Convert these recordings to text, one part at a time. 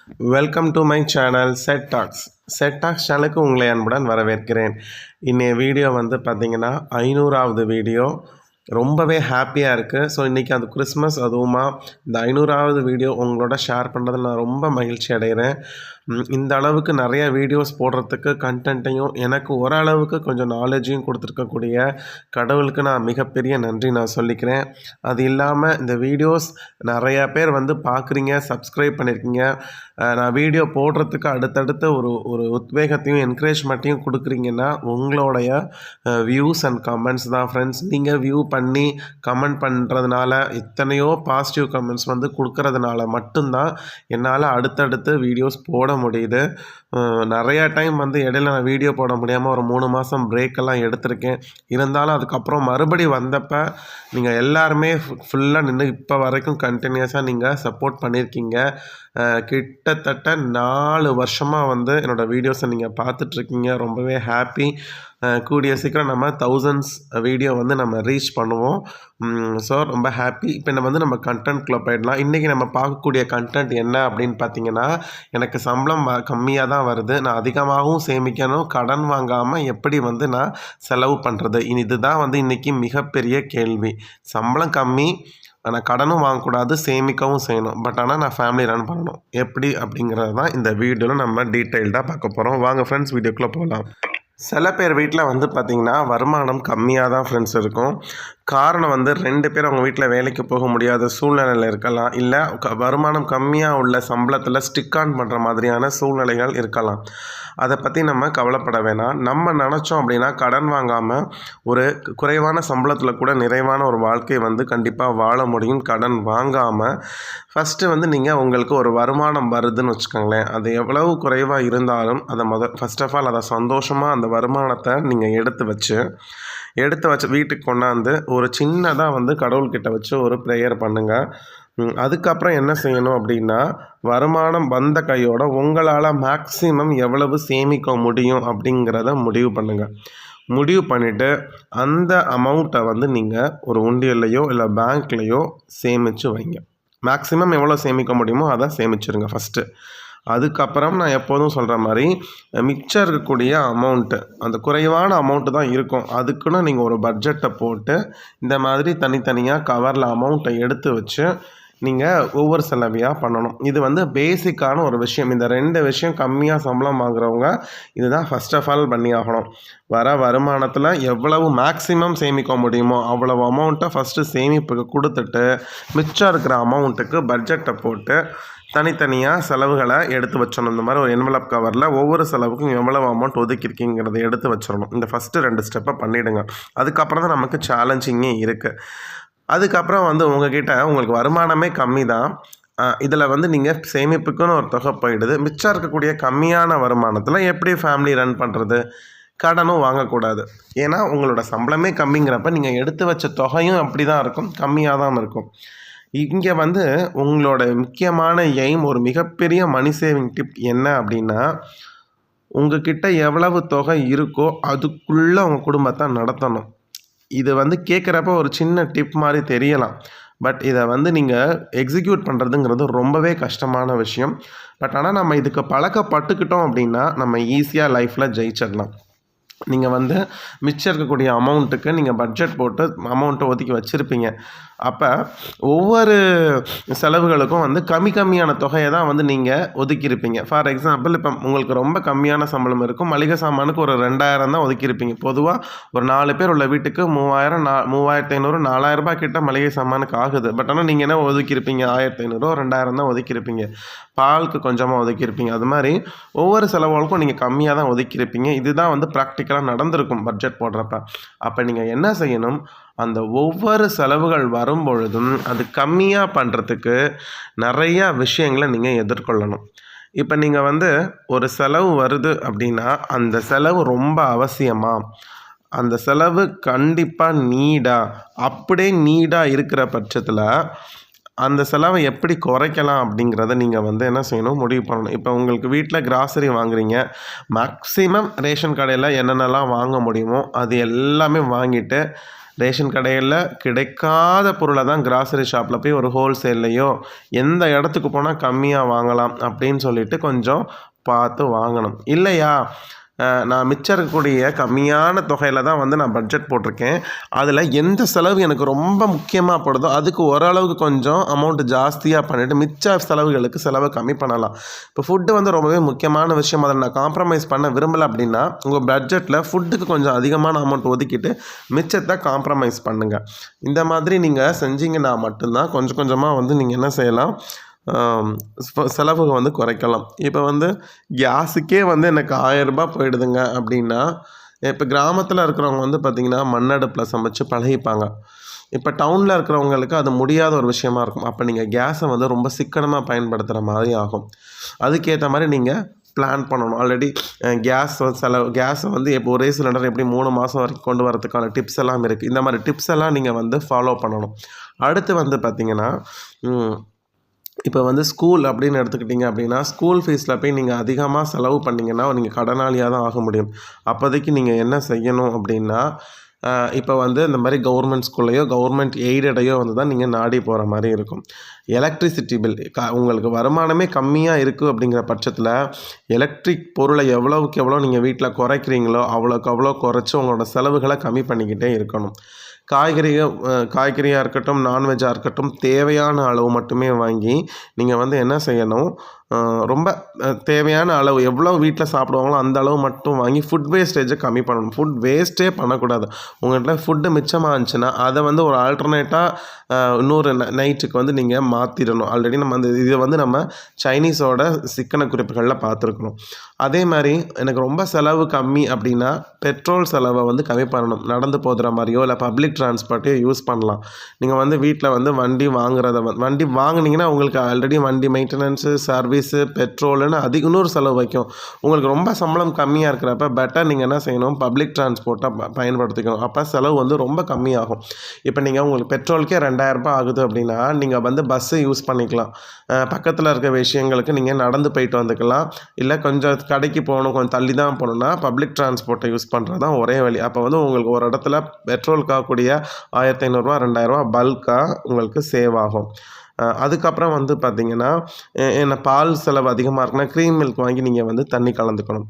Welcome to my channel Set Talks. Set Talks சேனலுக்கு உங்களை அன்புடன் வரவேற்கிறேன். இன்னைய வீடியோ வந்து பார்த்தீங்கன்னா 500வது வீடியோ. ரொம்பவே ஹாப்பியாக இருக்குது. ஸோ இன்றைக்கி அது கிறிஸ்மஸ், அதுவுமா இந்த 500வது வீடியோ உங்களோட ஷேர் பண்ணுறதுல நான் ரொம்ப மகிழ்ச்சி அடைகிறேன். இந்த அளவுக்கு நிறைய வீடியோஸ் போடுறதுக்கு கண்டென்ட்டையும் எனக்கு ஓரளவுக்கு கொஞ்சம் நாலேஜையும் கொடுத்துருக்கக்கூடிய கடவுளுக்கு நான் மிகப்பெரிய நன்றி நான் சொல்லிக்கிறேன். அது இல்லாமல் இந்த வீடியோஸ் நிறையா பேர் வந்து பார்க்குறீங்க, சப்ஸ்கிரைப் பண்ணியிருக்கீங்க. நான் வீடியோ போடுறதுக்கு அடுத்தடுத்த ஒரு உத்வேகத்தையும் என்கரேஜ்மெண்ட்டையும் கொடுக்குறீங்கன்னா உங்களுடைய வியூஸ் அண்ட் கமெண்ட்ஸ் தான் ஃப்ரெண்ட்ஸ். நீங்கள் வியூ பண்ணி கமெண்ட் பண்ணுறதுனால, எத்தனையோ பாசிட்டிவ் கமெண்ட்ஸ் வந்து கொடுக்கறதுனால மட்டும்தான் என்னால் அடுத்தடுத்து வீடியோஸ் போட முடியுது. நிறையா டைம் வந்து இடையில நான் வீடியோ போட முடியாமல் ஒரு 3 மாதம் பிரேக்கெல்லாம் எடுத்திருக்கேன். இருந்தாலும் அதுக்கப்புறம் மறுபடி வந்தப்போ நீங்கள் எல்லாருமே ஃபுல்லாக நின்று இப்போ வரைக்கும் கண்டினியூஸாக நீங்கள் சப்போர்ட் பண்ணியிருக்கீங்க. கிட்டத்தட்ட 4 வருஷமாக வந்து என்னோடய வீடியோஸை நீங்கள் பார்த்துட்ருக்கீங்க. ரொம்பவே ஹாப்பி. கூடிய சீக்கிரம் நம்ம தௌசண்ட்ஸ் வீடியோ வந்து நம்ம ரீச் பண்ணுவோம். ஸோ ரொம்ப ஹாப்பி. இப்போ நம்ம கண்டென்ட்குள்ளே போயிடலாம். இன்றைக்கி நம்ம பார்க்கக்கூடிய கண்டென்ட் என்ன அப்படின்னு பார்த்தீங்கன்னா, எனக்கு சம்பளம் கம்மியாக தான் வருது, நான் அதிகமாகவும் சேமிக்கணும், கடன் வாங்காமல் எப்படி வந்து நான் செலவு பண்ணுறது, இதுதான் வந்து இன்றைக்கி மிகப்பெரிய கேள்வி. சம்பளம் கம்மி, ஆனால் கடனும் வாங்கக்கூடாது, சேமிக்கவும் செய்யணும். பட் ஆனால் நான் ஃபேமிலி ரன் பண்ணணும் எப்படி அப்படிங்கிறது தான் இந்த வீடியோவில் நம்ம டீட்டெயில்டாக பார்க்க போகிறோம். வாங்க ஃப்ரெண்ட்ஸ், வீடியோக்குள்ளே போகலாம். சில பேர் வீட்டில் வந்து பார்த்திங்கன்னா வருமானம் கம்மியாக தான் ஃப்ரெண்ட்ஸ் இருக்கும். காரணம் வந்து 2 பேர் அவங்க வீட்டில் வேலைக்கு போக முடியாத சூழ்நிலையில் இருக்கலாம், இல்லை வருமானம் கம்மியாக உள்ள சம்பளத்தில் ஸ்டிக் ஆன் பண்ணுற மாதிரியான சூழ்நிலைகள் இருக்கலாம். அதை பற்றி நம்ம கவலைப்பட வேணாம். நம்ம நினச்சோம் அப்படின்னா கடன் வாங்காமல் ஒரு குறைவான சம்பளத்தில் கூட நிறைவான ஒரு வாழ்க்கை வந்து கண்டிப்பாக வாழ முடியும். கடன் வாங்காமல் ஃபஸ்ட்டு வந்து நீங்கள் உங்களுக்கு ஒரு வருமானம் வருதுன்னு வச்சுக்கோங்களேன், அது எவ்வளவு குறைவாக இருந்தாலும் அதை ஃபஸ்ட் ஆஃப் ஆல் அதை சந்தோஷமாக அந்த வருமானத்தை நீங்கள் எடுத்து வச்சு வீட்டுக்கு கொண்டாந்து ஒரு சின்னதாக வந்து கடவுள்கிட்ட வச்சு ஒரு ப்ரேயர் பண்ணுங்கள். அதுக்கப்புறம் என்ன செய்யணும் அப்படின்னா, வருமானம் வந்த கையோட உங்களால் மேக்ஸிமம் எவ்வளவு சேமிக்க முடியும் அப்படிங்கிறத முடிவு பண்ணுங்கள். முடிவு பண்ணிவிட்டு அந்த அமௌண்ட்டை வந்து நீங்கள் ஒரு உண்டியல்லையோ இல்லை பேங்க்லேயோ சேமித்து வைங்க. மேக்ஸிமம் எவ்வளோ சேமிக்க முடியுமோ அதை சேமிச்சிருங்க ஃபஸ்ட்டு. அதுக்கப்புறம் நான் எப்போதும் சொல்கிற மாதிரி மிச்சம் இருக்கக்கூடிய அமௌண்ட்டு, அந்த குறைவான அமௌண்ட்டு தான் இருக்கும், அதுக்குன்னு நீங்கள் ஒரு பட்ஜெட்டை போட்டு இந்த மாதிரி தனித்தனியாக கவரில் அமௌண்ட்டை எடுத்து வச்சு நீங்கள் ஒவ்வொரு செலவையாக பண்ணணும். இது வந்து பேசிக்கான ஒரு விஷயம். இந்த 2 விஷயம் கம்மியாக சம்பளம் வாங்குறவங்க இதுதான் ஃபஸ்ட் ஆஃப் ஆல் பண்ணி ஆகணும். வர வருமானத்தில் எவ்வளவு மேக்ஸிமம் சேமிக்க முடியுமோ அவ்வளவு அமௌண்ட்டை ஃபஸ்ட்டு சேமிப்புக்கு கொடுத்துட்டு மிச்சம் இருக்கிற அமௌண்ட்டுக்கு பட்ஜெட்டை போட்டு தனித்தனியாக செலவுகளை எடுத்து வச்சிடணும். இந்த மாதிரி ஒரு என்வலப் கவரில் ஒவ்வொரு செலவுக்கும் எவ்வளவு அமௌண்ட் ஒதுக்கியிருக்கீங்கிறத எடுத்து வச்சிடணும். இந்த ஃபஸ்ட்டு 2 ஸ்டெப்பை பண்ணிவிடுங்க. அதுக்கப்புறம் தான் நமக்கு சேலஞ்சிங்கே இருக்குது. அதுக்கப்புறம் வந்து உங்களுக்கு வருமானமே கம்மி தான், இதில் வந்து நீங்கள் சேமிப்புக்குன்னு ஒரு தொகை போயிடுது. மிச்சம் இருக்கக்கூடிய கம்மியான வருமானத்தில் எப்படி ஃபேமிலி ரன் பண்ணுறது? கடனும் வாங்கக்கூடாது. ஏன்னா உங்களோட சம்பளமே கம்மிங்கிறப்ப நீங்கள் எடுத்து வச்ச தொகையும் அப்படி தான் இருக்கும், கம்மியாக தான் இருக்கும். இங்கே வந்து உங்களோட முக்கியமான எய்ம், ஒரு மிகப்பெரிய மணி சேவிங் டிப் என்ன அப்படின்னா, உங்ககிட்ட எவ்வளவு தொகை இருக்கோ அதுக்குள்ளே உங்கள் குடும்பத்தை நடத்தணும். இது வந்து கேட்குறப்ப ஒரு சின்ன டிப் மாதிரி தெரியலாம், பட் இதை வந்து நீங்கள் எக்ஸிக்யூட் பண்ணுறதுங்கிறது ரொம்பவே கஷ்டமான விஷயம். பட் ஆனால் நம்ம இதுக்கு பழக்கப்பட்டுக்கிட்டோம் அப்படின்னா நம்ம ஈஸியாக லைஃப்பில் ஜெயிச்சிடலாம். நீங்கள் வந்து மிச்சம் இருக்கக்கூடிய அமௌண்ட்டுக்கு நீங்கள் பட்ஜெட் போட்டு அமௌண்ட்டை ஒதுக்கி வச்சுருப்பீங்க. அப்போ ஒவ்வொரு செலவுகளுக்கும் வந்து கம்மியான தொகையை தான் வந்து நீங்கள் ஒதுக்கியிருப்பீங்க. ஃபார் எக்ஸாம்பிள், இப்போ உங்களுக்கு ரொம்ப கம்மியான சம்பளம் இருக்கும், மளிகை சாமானுக்கு ஒரு 2000 தான் ஒதுக்கியிருப்பீங்க. பொதுவாக ஒரு 4 பேர் உள்ள வீட்டுக்கு 3000, 3500, 4000 கிட்ட மளிகை சாமானுக்கு ஆகுது. பட் ஆனால் நீங்கள் என்ன ஒதுக்கியிருப்பீங்க? 1500, 2000 தான் ஒதுக்கியிருப்பீங்க. பாலுக்கு கொஞ்சமாக ஒதுக்கியிருப்பீங்க. அது மாதிரி ஒவ்வொரு செலவுகளுக்கும் நீங்கள் கம்மியாக தான் ஒதுக்கியிருப்பீங்க. இதுதான் வந்து ப்ராக்டிக்கலாக நடந்திருக்கும் பட்ஜெட் போடுறப்ப. அப்போ நீங்கள் என்ன செய்யணும், அந்த ஒவ்வொரு செலவுகள் வரும்பொழுதும் அது கம்மியாக பண்ணுறதுக்கு நிறையா விஷயங்களை நீங்கள் எதிர்கொள்ளணும். இப்போ நீங்கள் வந்து ஒரு செலவு வருது அப்படின்னா அந்த செலவு ரொம்ப அவசியமா, அந்த செலவு கண்டிப்பாக அப்படியே நீடாக இருக்கிற பட்சத்தில் அந்த செலவை எப்படி குறைக்கலாம் அப்படிங்கிறத நீங்கள் வந்து என்ன செய்யணும், முடிவு பண்ணணும். இப்போ உங்களுக்கு வீட்டில் கிராசரி வாங்குறீங்க, மேக்ஸிமம் ரேஷன் கடையில் என்னென்னலாம் வாங்க முடியுமோ அது எல்லாமே வாங்கிட்டு ரேஷன் கடையில் கிடைக்காத பொருளை தான் கிராசரி ஷாப்பில் போய் ஒரு ஹோல்சேல்லையோ எந்த இடத்துக்கு போனால் கம்மியாக வாங்கலாம் அப்படின்னு சொல்லிட்டு கொஞ்சம் பார்த்து வாங்கணும். இல்லையா, நான் மிச்சம் இருக்கக்கூடிய கம்மியான தொகையில் தான் வந்து நான் பட்ஜெட் போட்டிருக்கேன். அதில் எந்த செலவு எனக்கு ரொம்ப முக்கியமாக படுதோ அதுக்கு ஓரளவுக்கு கொஞ்சம் அமௌண்ட்டு ஜாஸ்தியாக பண்ணிவிட்டு மிச்ச செலவுகளுக்கு செலவை கம்மி பண்ணலாம். இப்போ ஃபுட்டு வந்து ரொம்பவே முக்கியமான விஷயம். அதை நான் காம்ப்ரமைஸ் பண்ண விரும்பலை அப்படின்னா உங்கள் பட்ஜெட்டில் ஃபுட்டுக்கு கொஞ்சம் அதிகமான அமௌண்ட் ஒதுக்கிட்டு மிச்சத்தை காம்ப்ரமைஸ் பண்ணுங்கள். இந்த மாதிரி நீங்கள் செஞ்சீங்கன்னா மட்டும்தான் கொஞ்சம் கொஞ்சமாக வந்து நீங்கள் என்ன செய்யலாம், செலவு வந்து குறைக்கலாம். இப்போ வந்து கேஸுக்கே வந்து எனக்கு 1000 ரூபாய் போயிடுதுங்க அப்படின்னா, இப்போ கிராமத்தில் இருக்கிறவங்க வந்து பார்த்திங்கன்னா மண்ணடுப்பில் சமைச்சு பழகிப்பாங்க. இப்போ டவுனில் இருக்கிறவங்களுக்கு அது முடியாத ஒரு விஷயமா இருக்கும். அப்போ நீங்கள் கேஸை வந்து ரொம்ப சிக்கனமாக பயன்படுத்துகிற மாதிரி ஆகும். அதுக்கேற்ற மாதிரி நீங்கள் பிளான் பண்ணணும். ஆல்ரெடி கேஸை வந்து இப்போ ஒரே சிலிண்டர் எப்படி 3 மாதம் வரைக்கும் கொண்டு வரதுக்கான டிப்ஸ் எல்லாம் இருக்குது. இந்த மாதிரி டிப்ஸ் எல்லாம் நீங்கள் வந்து ஃபாலோ பண்ணணும். அடுத்து வந்து பார்த்திங்கன்னா, இப்போ வந்து ஸ்கூல் அப்படின்னு எடுத்துக்கிட்டிங்க அப்படின்னா, ஸ்கூல் ஃபீஸில் போய் நீங்கள் அதிகமாக செலவு பண்ணிங்கன்னா நீங்கள் கடனாளியாக தான் ஆக முடியும். அப்போதைக்கு நீங்கள் என்ன செய்யணும் அப்படின்னா, இப்போ வந்து இந்த மாதிரி கவர்மெண்ட் ஸ்கூல்லையோ கவர்மெண்ட் எய்டடையோ வந்து தான் நீங்கள் நாடி போகிற மாதிரி இருக்கும். எலக்ட்ரிசிட்டி பில் உங்களுக்கு வருமானமே கம்மியாக இருக்குது அப்படிங்கிற பட்சத்தில் எலக்ட்ரிக் பொருளை எவ்வளோவுக்கு எவ்வளோ நீங்கள் வீட்டில் குறைக்கிறீங்களோ அவ்வளோக்கு அவ்வளோ குறைச்சி உங்களோட செலவுகளை கம்மி பண்ணிக்கிட்டே இருக்கணும். காய்கறியாக இருக்கட்டும், நான்வெஜ்ஜாக இருக்கட்டும், தேவையான அளவு மட்டுமே வாங்கி நீங்கள் வந்து என்ன செய்யணும், ரொம்ப தேவையான அளவு எவ்வளோ வீட்டில் சாப்பிடுவாங்களோ அந்த அளவு மட்டும் வாங்கி ஃபுட் வேஸ்டேஜை கம்மி பண்ணணும். ஃபுட் வேஸ்ட்டே பண்ணக்கூடாது. உங்கள்கிட்ட ஃபுட்டு மிச்சமாக இருந்துச்சுன்னா அதை வந்து ஒரு ஆல்டர்னேட்டாக இன்னொரு நைட்டுக்கு வந்து நீங்கள் மாற்றிடணும். ஆல்ரெடி நம்ம இதை வந்து நம்ம சைனீஸோட சிக்கன குறிப்புகளில் பார்த்துருக்கணும். அதே மாதிரி எனக்கு ரொம்ப செலவு கம்மி அப்படின்னா பெட்ரோல் செலவை வந்து கம்மி பண்ணணும். நடந்து போகிற மாதிரியோ இல்லை பப்ளிக் டிரான்ஸ்போர்ட்டையோ யூஸ் பண்ணலாம். நீங்கள் வந்து வீட்டில் வந்து வண்டி வாங்கினீங்கன்னா உங்களுக்கு ஆல்ரெடி வண்டி மெயின்டெனன்ஸு, சர்வீஸு, பெட்ரோலுன்னு இன்னொரு செலவு வைக்கும். உங்களுக்கு ரொம்ப சம்பளம் கம்மியாக இருக்கிறப்ப பெட்டர் நீங்கள் என்ன செய்யணும், பப்ளிக் டிரான்ஸ்போர்ட்டை பயன்படுத்திக்கணும். அப்போ செலவு வந்து ரொம்ப கம்மியாகும். இப்போ நீங்கள் உங்களுக்கு பெட்ரோலுக்கே 2000 ரூபாய் ஆகுது அப்படின்னா நீங்கள் வந்து பஸ்ஸு யூஸ் பண்ணிக்கலாம். பக்கத்தில் இருக்க விஷயங்களுக்கு நீங்கள் நடந்து போயிட்டு வந்துக்கலாம். இல்லை கொஞ்சம் கடைக்கு போகணும், கொஞ்சம் தள்ளி தான் போகணுன்னா பப்ளிக் டிரான்ஸ்போர்ட்டை யூஸ் பண்ணுறது தான் ஒரே வழி. அப்போ வந்து உங்களுக்கு ஒரு இடத்துல பெட்ரோலுக்காகக்கூடிய 1500 ரூபா 2000 ரூபா பல்காக உங்களுக்கு சேவ் ஆகும். அதுக்கப்புறம் வந்து பார்த்திங்கன்னா, என்ன பால் செலவு அதிகமாக இருக்குன்னா க்ரீம் மில்க் வாங்கி நீங்கள் வந்து தண்ணி கலந்துக்கணும்.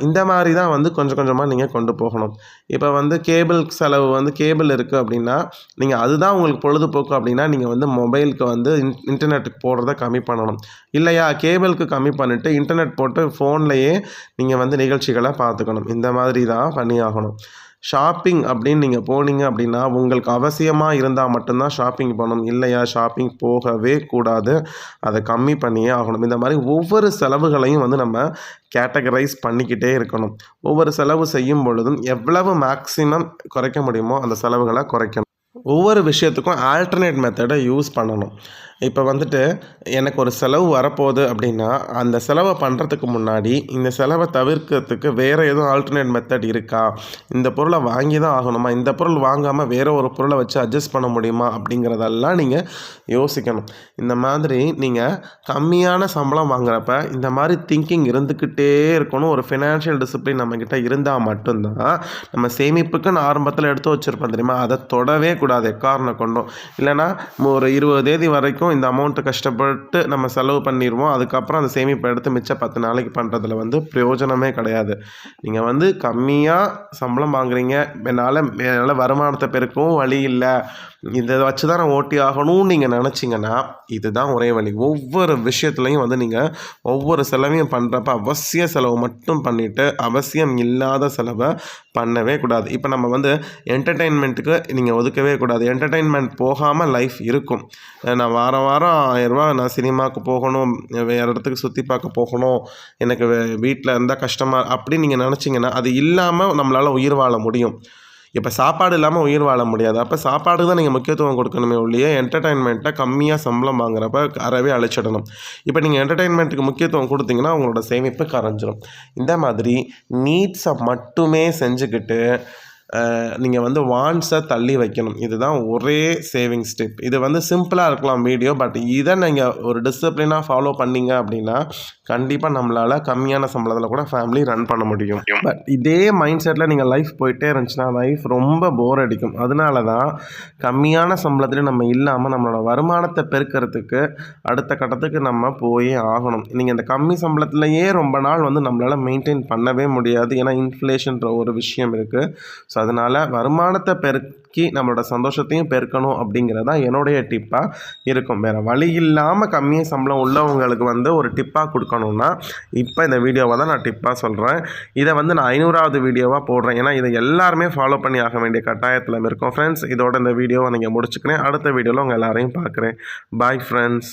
இந்த மாதிரி தான் வந்து கொஞ்சம் கொஞ்சமாக நீங்கள் கொண்டு போகணும். இப்போ வந்து கேபிள் செலவு வந்து கேபிள் இருக்குது அப்படின்னா நீங்கள் அதுதான் உங்களுக்கு பொழுதுபோக்கு அப்படின்னா நீங்கள் வந்து மொபைலுக்கு வந்து இன்டர்நெட்டுக்கு போடுறத கம்மி பண்ணணும். இல்லையா, கேபிளுக்கு கம்மி பண்ணிவிட்டு இன்டர்நெட் போட்டு ஃபோன்லேயே நீங்கள் வந்து நிகழ்ச்சிகளை பார்த்துக்கணும். இந்த மாதிரி தான் பண்ணி ஆகணும். ஷாப்பிங் அப்படின்னு நீங்கள் போனீங்க அப்படின்னா உங்களுக்கு அவசியமாக இருந்தால் மட்டும்தான் ஷாப்பிங் பண்ணணும். இல்லையா, ஷாப்பிங் போகவே கூடாது. அதை கம்மி பண்ணியே ஆகணும். இந்த மாதிரி ஒவ்வொரு செலவுகளையும் வந்து நம்ம கேட்டகரைஸ் பண்ணிக்கிட்டே இருக்கணும். ஒவ்வொரு செலவு செய்யும் பொழுதும் எவ்வளவு மேக்ஸிமம் குறைக்க முடியுமோ அந்த செலவுகளை குறைக்கணும். ஒவ்வொரு விஷயத்துக்கும் ஆல்டர்னேட் மெத்தடை யூஸ் பண்ணணும். இப்போ வந்துட்டு எனக்கு ஒரு செலவு வரப்போகுது அப்படின்னா அந்த செலவை பண்ணுறதுக்கு முன்னாடி இந்த செலவை தவிர்க்கிறதுக்கு வேறு எதுவும் ஆல்டர்னேட் மெத்தட் இருக்கா, இந்த பொருளை வாங்கி தான் ஆகணுமா, இந்த பொருள் வாங்காமல் வேறு ஒரு பொருளை வச்சு அட்ஜஸ்ட் பண்ண முடியுமா அப்படிங்கிறதெல்லாம் நீங்கள் யோசிக்கணும். இந்த மாதிரி நீங்கள் கம்மியான சம்பளம் வாங்குறப்ப இந்த மாதிரி திங்கிங் இருந்துக்கிட்டே இருக்கணும். ஒரு ஃபினான்ஷியல் டிசிப்ளின் நம்மக்கிட்ட இருந்தால் மட்டும்தான் நம்ம சேமிப்புக்குன்னு ஆரம்பத்தில் எடுத்து வச்சுருப்போம் தெரியுமா, அதை தொடவே கூடாது எக்காரணம் கொண்டும். இல்லைனா ஒரு 20 தேதி வரைக்கும் இந்த அமௌண்ட்டு கஷ்டப்பட்டு நம்ம செலவு பண்ணிடுவோம். அதுக்கப்புறம் அந்த சேமிப்பை எடுத்து மிச்சம் 10 நாளைக்கு பண்ணுறதுல வந்து பிரயோஜனமே கிடையாது. நீங்கள் வந்து கம்மியாக சம்பளம் வாங்குறீங்க, என்னால் வருமானத்தை பெருக்கவும் வழி இல்லை, இதை வச்சு தான் நான் ஓட்டி ஆகணும்னு நீங்கள் நினச்சிங்கன்னா இதுதான் ஒரே வழி. ஒவ்வொரு விஷயத்துலையும் வந்து நீங்கள் ஒவ்வொரு செலவையும் பண்ணுறப்ப அவசிய செலவு மட்டும் பண்ணிவிட்டு அவசியம் இல்லாத செலவை பண்ணவே கூடாது. இப்போ நம்ம வந்து என்டர்டெயின்மெண்ட்டுக்கு நீங்கள் ஒதுக்கவே கூடாது. என்டர்டெயின்மெண்ட் போகாமல் லைஃப் இருக்கும். நான் வாரம் 1000 ரூபா நான் சினிமாவுக்கு போகணும், வேறு இடத்துக்கு சுற்றி பார்க்க போகணும், எனக்கு வீட்டில் இருந்தால் கஷ்டமாக அப்படின்னு நீங்கள் நினச்சிங்கன்னா அது இல்லாமல் நம்மளால் உயிர் வாழ முடியும். இப்போ சாப்பாடு இல்லாமல் உயிர் வாழ முடியாது. அப்போ சாப்பாடு தான் நீங்கள் முக்கியத்துவம் கொடுக்கணுமே ஒழிய என்டர்டெயின்மெண்ட்டை கம்மியாக சம்பளம் வாங்குறப்ப அறவே அழிச்சிடணும். இப்போ நீங்கள் என்டர்டெயின்மெண்ட்டுக்கு முக்கியத்துவம் கொடுத்தீங்கன்னா உங்களோட சேமிப்பு கரைஞ்சிரும். இந்த மாதிரி நீட்ஸை மட்டுமே செஞ்சுக்கிட்டு நீங்கள் வந்து வாண்ட்ஸை தள்ளி வைக்கணும். இதுதான் ஒரே சேவிங்ஸ் டிப். இது வந்து சிம்பிளாக இருக்கலாம் வீடியோ, பட் இதை நீங்கள் ஒரு டிசிப்ளினாக ஃபாலோ பண்ணீங்க அப்படின்னா கண்டிப்பாக நம்மளால் கம்மியான சம்பளத்தில் கூட ஃபேமிலி ரன் பண்ண முடியும். பட் இதே மைண்ட் செட்டில் நீங்கள் லைஃப் போயிட்டே இருந்துச்சுன்னா லைஃப் ரொம்ப போர் அடிக்கும். அதனால தான் கம்மியான சம்பளத்துலேயும் நம்ம இல்லாமல் நம்மளோட வருமானத்தை பெருக்கிறதுக்கு அடுத்த கட்டத்துக்கு நம்ம போயே ஆகணும். நீங்கள் இந்த கம்மி சம்பளத்துலேயே ரொம்ப நாள் வந்து நம்மளால் மெயின்டைன் பண்ணவே முடியாது. ஏன்னா இன்ஃப்ளேஷன்ற ஒரு விஷயம் இருக்குது. ஸோ அதனால் வருமானத்தை பெருக்கி நம்மளோட சந்தோஷத்தையும் பெருக்கணும் அப்படிங்கிறது தான் என்னுடைய டிப்பாக இருக்கும். வேறு வழி இல்லாமல் கம்மிய சம்பளம் உள்ளவங்களுக்கு வந்து ஒரு டிப்பாக கொடுக்கணுன்னா இப்போ இந்த வீடியோவை தான் நான் டிப்பாக சொல்கிறேன். இதை வந்து நான் 500வது வீடியோவாக போடுறேன். ஏன்னா இதை எல்லாருமே ஃபாலோ பண்ணி ஆக வேண்டிய கட்டாயத்தில் இருக்கோம் ஃப்ரெண்ட்ஸ். இதோட இந்த வீடியோவை நீங்கள் முடிச்சுக்கிறேன். அடுத்த வீடியோவில் உங்கள் எல்லாரையும் பார்க்குறேன். Bye friends.